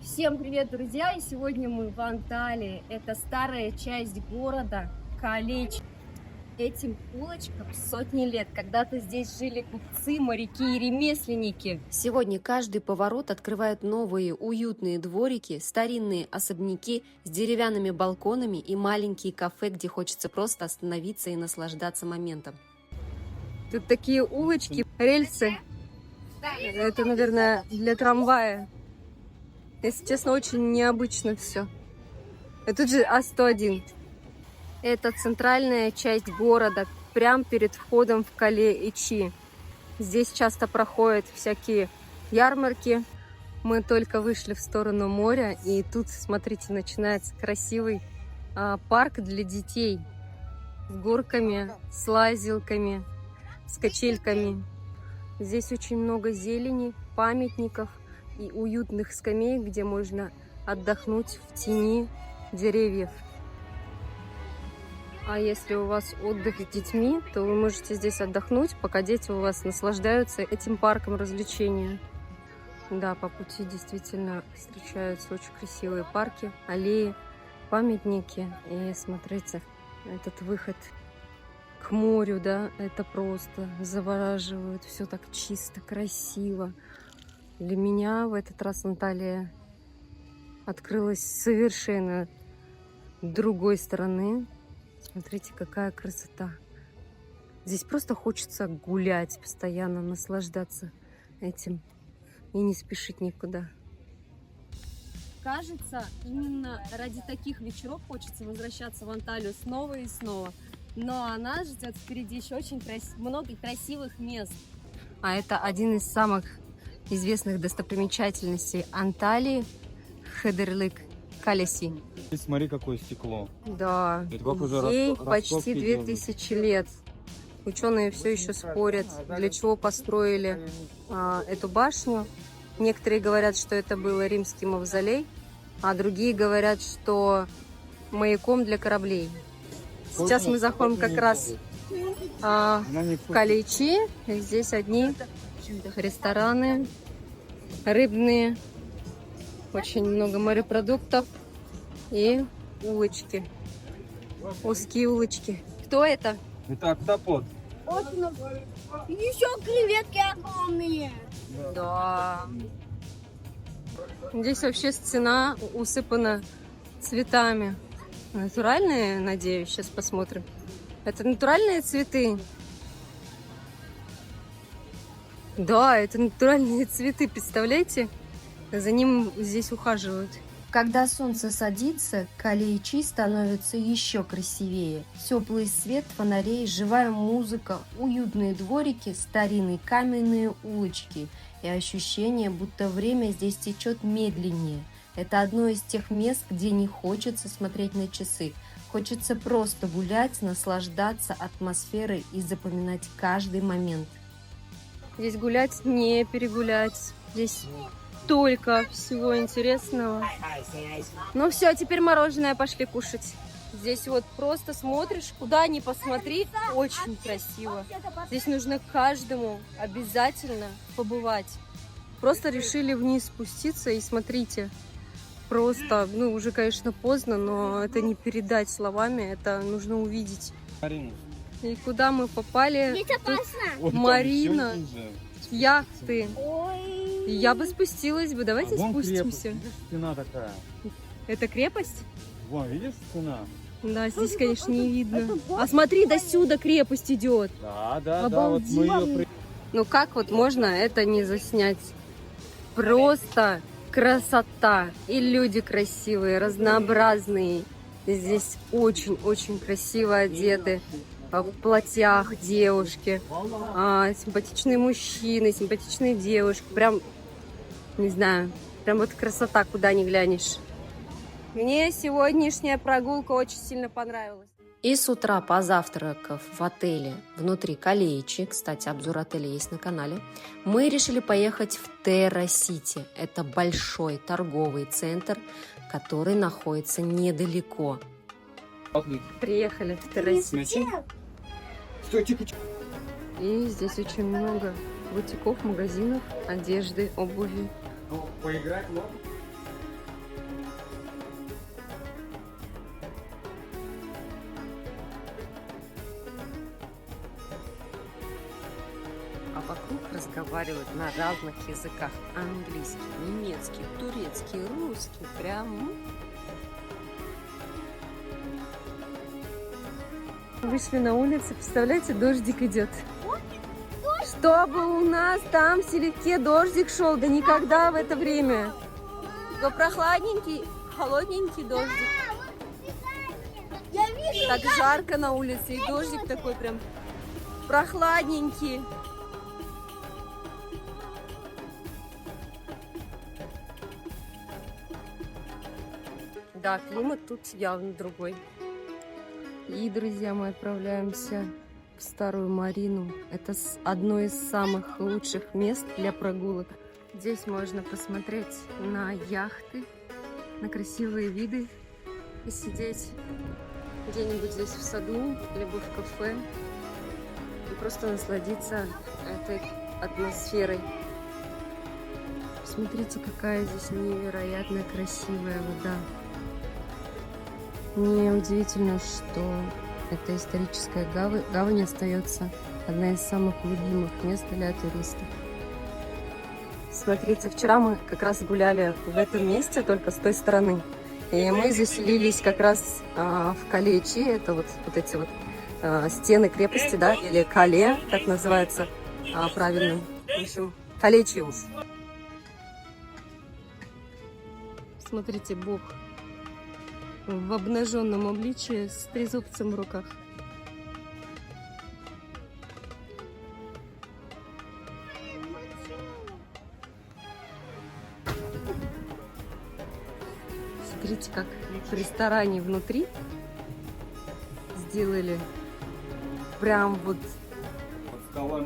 Всем привет, друзья! И сегодня мы в Анталии. Это старая часть города Калеч. Этим улочкам сотни лет. Когда-то здесь жили купцы, моряки и ремесленники. Сегодня каждый поворот открывает новые уютные дворики, старинные особняки с деревянными балконами и маленькие кафе, где хочется просто остановиться и наслаждаться моментом. Тут такие улочки, рельсы. Это, наверное, для трамвая. Если честно, очень необычно все. И тут же А101. Это центральная часть города, прямо перед входом в Кале-Ичи. Здесь часто проходят всякие ярмарки. Мы только вышли в сторону моря, и тут, смотрите, начинается красивый парк для детей. С горками, с лазилками, с качельками. Здесь очень много зелени, памятников и уютных скамеек, где можно отдохнуть в тени деревьев. А если у вас отдых с детьми, то вы можете здесь отдохнуть, пока дети у вас наслаждаются этим парком развлечения. Да, по пути действительно встречаются очень красивые парки, аллеи, памятники. И смотрите, этот выход к морю, да, это просто завораживает. Все так чисто, красиво. Для меня в этот раз Анталия открылась совершенно другой стороны. Смотрите, какая красота. Здесь просто хочется гулять постоянно, наслаждаться этим и не спешить никуда. Кажется, именно ради таких вечеров хочется возвращаться в Анталию снова и снова. Но она ждет впереди еще очень много красивых мест. А это один из самых известных достопримечательностей Анталии – Хедерлик Калеси. Смотри, какое стекло. Да, уже ей почти 2000 лет. Ученые все еще спорят, для чего построили эту башню. Некоторые говорят, что это был римский мавзолей, а другие говорят, что маяком для кораблей. Сейчас мы заходим как раз в Кале-Ичи. Здесь одни рестораны рыбные, очень много морепродуктов и улочки, узкие улочки. Кто это? Это октопод. Еще креветки огромные. Да. Здесь вообще стена усыпана цветами. Натуральные, надеюсь, сейчас посмотрим. Это натуральные цветы? Да, это натуральные цветы, представляете? За ним здесь ухаживают. Когда солнце садится, Кале-Ичи становится еще красивее. Теплый свет фонарей, живая музыка, уютные дворики, старинные каменные улочки и ощущение, будто время здесь течет медленнее. Это одно из тех мест, где не хочется смотреть на часы. Хочется просто гулять, наслаждаться атмосферой и запоминать каждый момент. Здесь гулять не перегулять. Здесь столько всего интересного. Ну все, теперь мороженое пошли кушать. Здесь вот просто смотришь, куда ни посмотри, очень красиво. Здесь нужно каждому обязательно побывать. Просто решили вниз спуститься и смотрите. Просто, ну уже, конечно, поздно, но это не передать словами, это нужно увидеть. Марина. И куда мы попали? Здесь опасно. Ой, там Марина, еще ниже. яхты. Ой. Я бы спустилась бы, давайте Вон крепость, спустимся. видишь, стена такая. Это крепость? Вон, видишь, стена? Да, здесь, конечно, не видно. А смотри, до сюда крепость идет. Да, вот мы ее... Ну как вот можно это не заснять? Просто красота. И люди красивые, разнообразные. Здесь очень-очень красиво одеты. В платьях девушки, симпатичные мужчины, симпатичные девушки. Прям, не знаю, прям вот красота, куда ни глянешь. Мне сегодняшняя прогулка очень сильно понравилась. И с утра, позавтракав в отеле внутри Кале-Ичи, кстати, обзор отеля есть на канале, мы решили поехать в Терра-Сити. Это большой торговый центр, который находится недалеко. Приехали в Террас. Стойте, И здесь очень много бутиков, магазинов, одежды, обуви. поиграть можно? А вокруг разговаривают на разных языках. Английский, немецкий, турецкий, русский. Прям... Вышли на улицу, представляете, дождик идет. Чтобы у нас там в Селевке дождик шел, да никогда в это время. Только прохладненький, холодненький дождик. Я вижу. Так жарко на улице, и дождик такой прям прохладненький. Да, климат тут явно другой. И, друзья, мы отправляемся в Старую Марину. Это одно из самых лучших мест для прогулок. Здесь можно посмотреть на яхты, на красивые виды и сидеть где-нибудь здесь в саду, либо в кафе и просто насладиться этой атмосферой. Смотрите, какая здесь невероятно красивая вода. Мне удивительно, что эта историческая гавань остается одна из самых любимых мест для туристов. Смотрите, вчера мы как раз гуляли в этом месте, только с той стороны. И мы заселились как раз в Кале-Чи. Это вот эти вот стены крепости, да, или Кале, так называется правильно. В общем, Кале-Чи. Смотрите, Бог в обнаженном обличии с трезубцем в руках. Смотрите, как в ресторане внутри сделали прям вот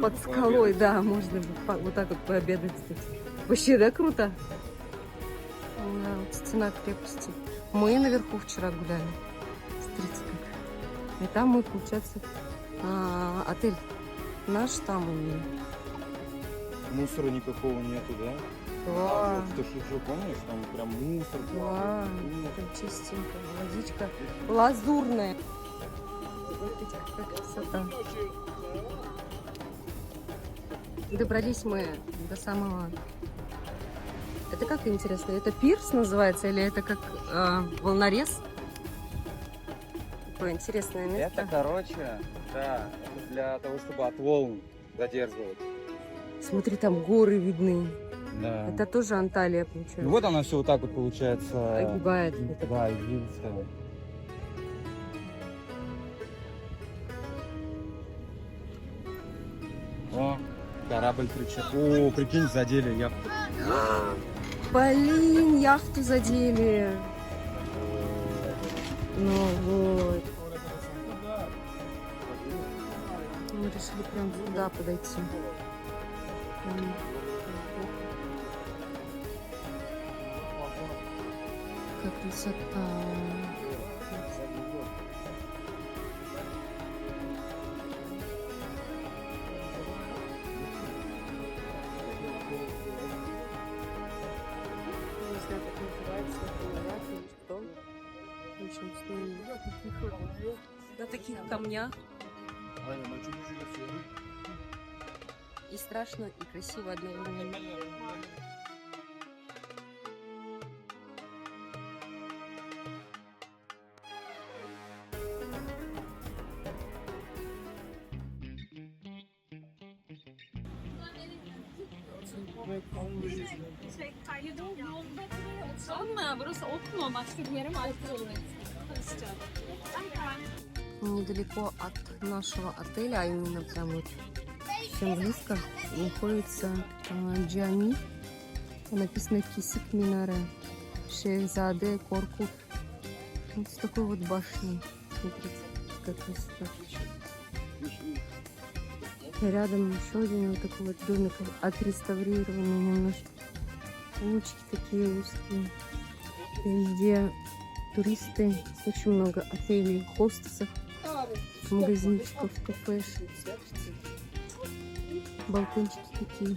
под скалой, да, можно вот так вот пообедать здесь. Вообще, да, круто? Да, вот стена крепости. Мы наверху вчера гуляли. Смотрите как. И там мы, получается, отель наш там именно. Мусора никакого нету, да? Да. Ты что, помнишь? Там прям мусор. Да, там чистенько. Водичка лазурная. Смотрите, какая красота. Добрались мы до самого... Это как интересно? Это пирс называется или это как волнорез? Такое интересное место. Это, короче, да, это для того, чтобы от волн задерживать. Смотри, там горы видны. Да. Это тоже Анталия, получается. Ну вот она все вот так вот получается. Огибает. Да, извивистая. О, корабль причем. О, прикинь, задели яхту. Блин, яхту задели. Ну вот. Мы решили прям сюда подойти. Как красота. Не знаю, как называется, или что. В общем, стоим на таких камнях. И страшно, и красиво одновременно. Недалеко от нашего отеля, а именно прям вот совсем близко, находится Джами. Написано Кисик Минаре, Шейхзаде Коркут. Вот с такой вот башней. Смотрите, как красота. Рядом еще один вот такой вот домик, отреставрированный немножко. Улочки такие узкие. Везде туристы. Очень много отелей, хостесов, магазинчиков, кафешек. Балкончики такие.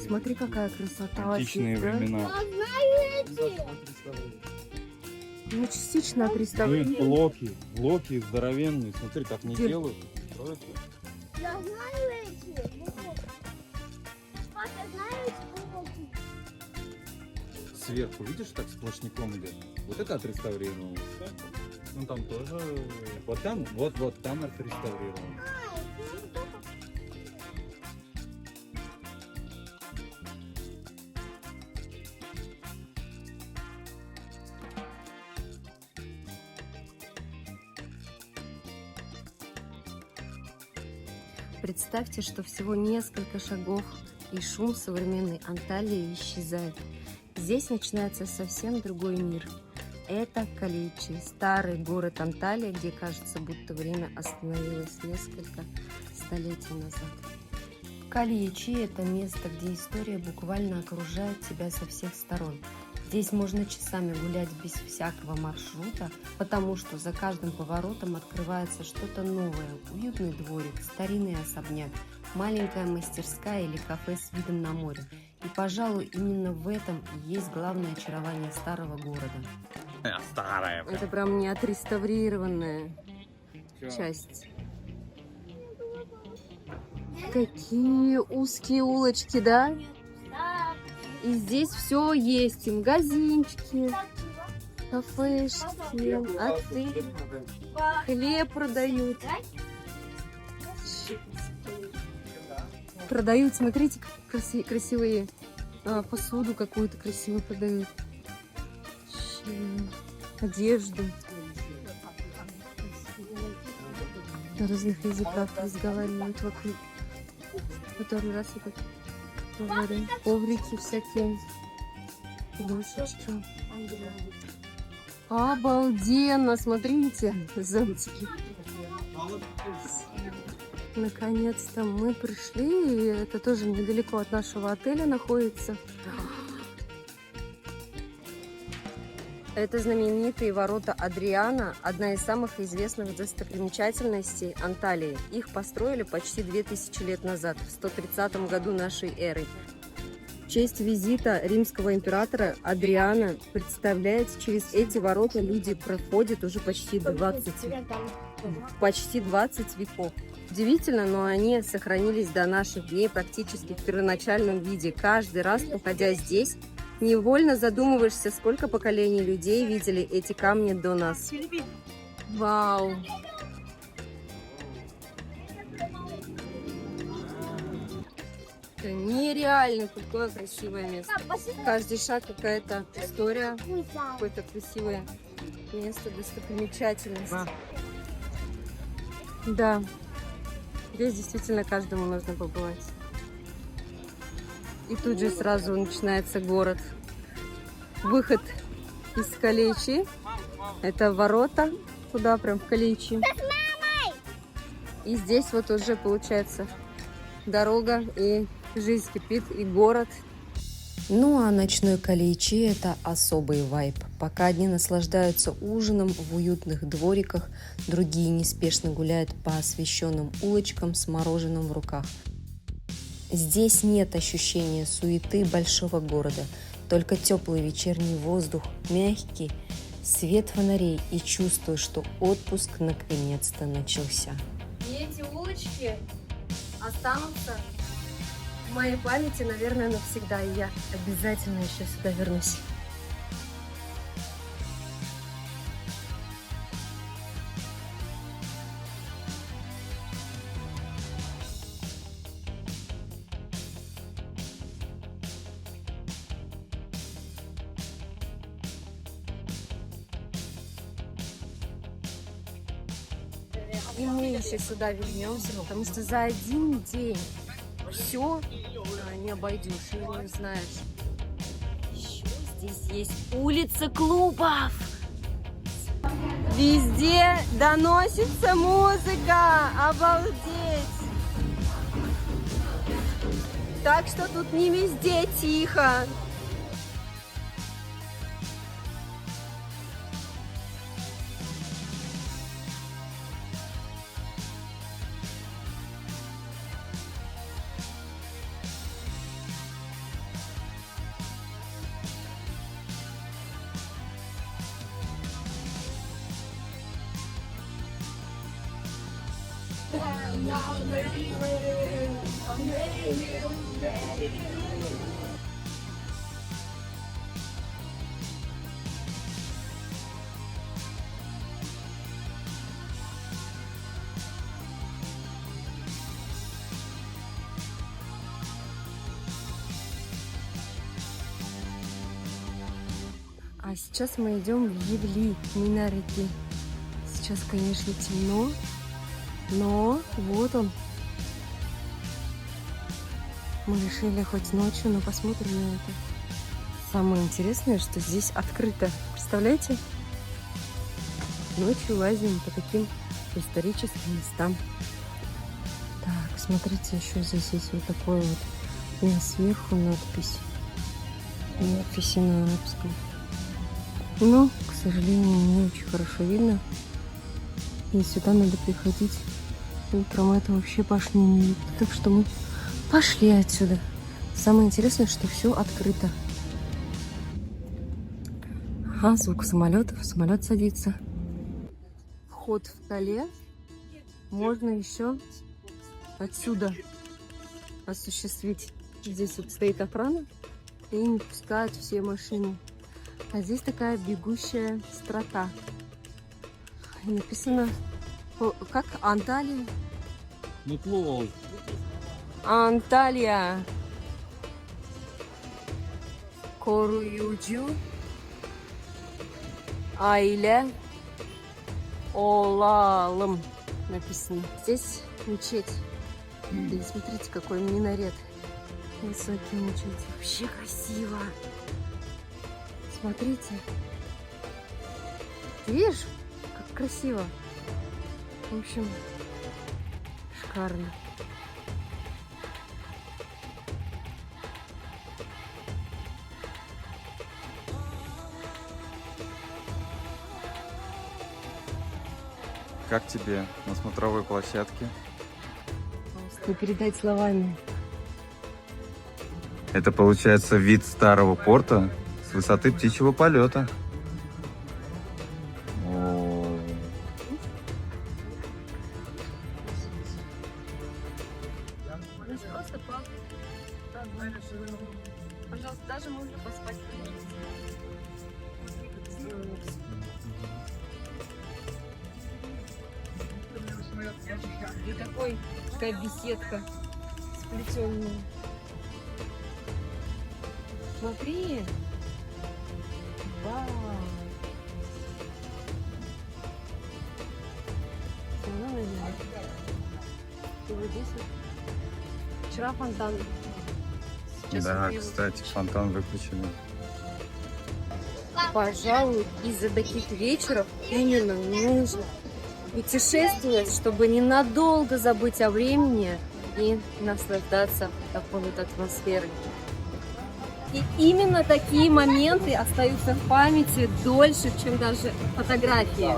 Смотри, какая красота. Античные здесь, да? времена. Ну, частично Ну, отреставрировано. блоки здоровенные. Смотри, как не Где? делают. Строят. Я знаю эти. Папа, я знаю эти уроки. Сверху, видишь, так сплошняком идет. Вот это отреставрировано. Ну там тоже. Вот там, вот там отреставрировано. Представьте, что всего несколько шагов, и шум современной Анталии исчезает. Здесь начинается совсем другой мир. Это Калеичи, старый город Анталия, где кажется, будто время остановилось несколько столетий назад. Калеичи – это место, где история буквально окружает тебя со всех сторон. Здесь можно часами гулять без всякого маршрута, потому что за каждым поворотом открывается что-то новое. Уютный дворик, старинный особняк, маленькая мастерская или кафе с видом на море. И, пожалуй, именно в этом и есть главное очарование старого города. Старая. Это прям не отреставрированная часть. Какие узкие улочки, да? Да. И здесь все есть. И магазинчики, кафешки, отели, хлеб продают. Продают, смотрите, как красивые посуду какую-то красивую продают. Одежду. На разных языках разговаривают вокруг. Который раз я так говорю. Коврики всякие. Подушечки. Обалденно! Смотрите, зонтики. Наконец-то мы пришли, и это тоже недалеко от нашего отеля находится. Это знаменитые ворота Адриана, одна из самых известных достопримечательностей Анталии. Их построили почти 2000 лет назад, в 130 году нашей эры. В честь визита римского императора Адриана, представляете, через эти ворота люди проходят уже почти 20 веков. Удивительно, но они сохранились до наших дней практически в первоначальном виде. Каждый раз, проходя здесь, невольно задумываешься, сколько поколений людей видели эти камни до нас. Вау! Это нереально какое красивое место. Каждый шаг какая-то история, какое-то красивое место, достопримечательность. Да, здесь действительно каждому нужно побывать. И тут же сразу начинается город. Выход из Калеичи. Это ворота туда, прям в Калеичи. И здесь вот уже получается дорога, и жизнь кипит, и город. Ну а ночной Калеичи – это особый вайб. Пока одни наслаждаются ужином в уютных двориках, другие неспешно гуляют по освещенным улочкам с мороженым в руках. Здесь нет ощущения суеты большого города, только теплый вечерний воздух, мягкий свет фонарей и чувство, что отпуск наконец-то начался. И эти улочки останутся в моей памяти, наверное, навсегда. И я обязательно еще сюда вернусь. И мы еще сюда вернемся, потому что за один день все не обойдешь, и не знаешь. Еще здесь есть улица клубов. Везде доносится музыка. Обалдеть! Так что тут не везде тихо. А сейчас мы идем в Евли, Минарети. Сейчас, конечно, темно, но вот он. Мы решили хоть ночью, но посмотрим на это. Самое интересное, что здесь открыто. Представляете? Ночью лазим по таким историческим местам. Так, смотрите, еще здесь есть вот такой вот. И сверху надпись. Надписи на арабском. Но, к сожалению, не очень хорошо видно. И сюда надо приходить утром. Это вообще башни не видно. Так что мы пошли отсюда. Самое интересное, что все открыто. Ага, звук самолетов. Самолет садится. Вход в Кале можно еще отсюда осуществить. Здесь вот стоит охрана и не пускают все машины. А здесь такая бегущая строка. И написано, как Анталия. Анталия. Коруюджу. Аиля. Олалым. Написано. Здесь мечеть. И смотрите, какой минарет. Высокий мечеть. Вообще красиво. Смотрите. Ты видишь, как красиво? В общем, шикарно. Как тебе на смотровой площадке? Не передать словами. Это получается вид старого порта с высоты птичьего полета. О, Здесь просто парк. Пожалуйста, даже можно поспать. И такая беседка сплетенная. Смотри. Вау. Темно, наверное. И вот здесь вот. Вчера фонтан. Сейчас да, вот его кстати, фонтан выключили. Пожалуй, из-за таких вечеров именно нужно путешествовать, чтобы ненадолго забыть о времени и наслаждаться такой вот атмосферой. И именно такие моменты остаются в памяти дольше, чем даже фотографии.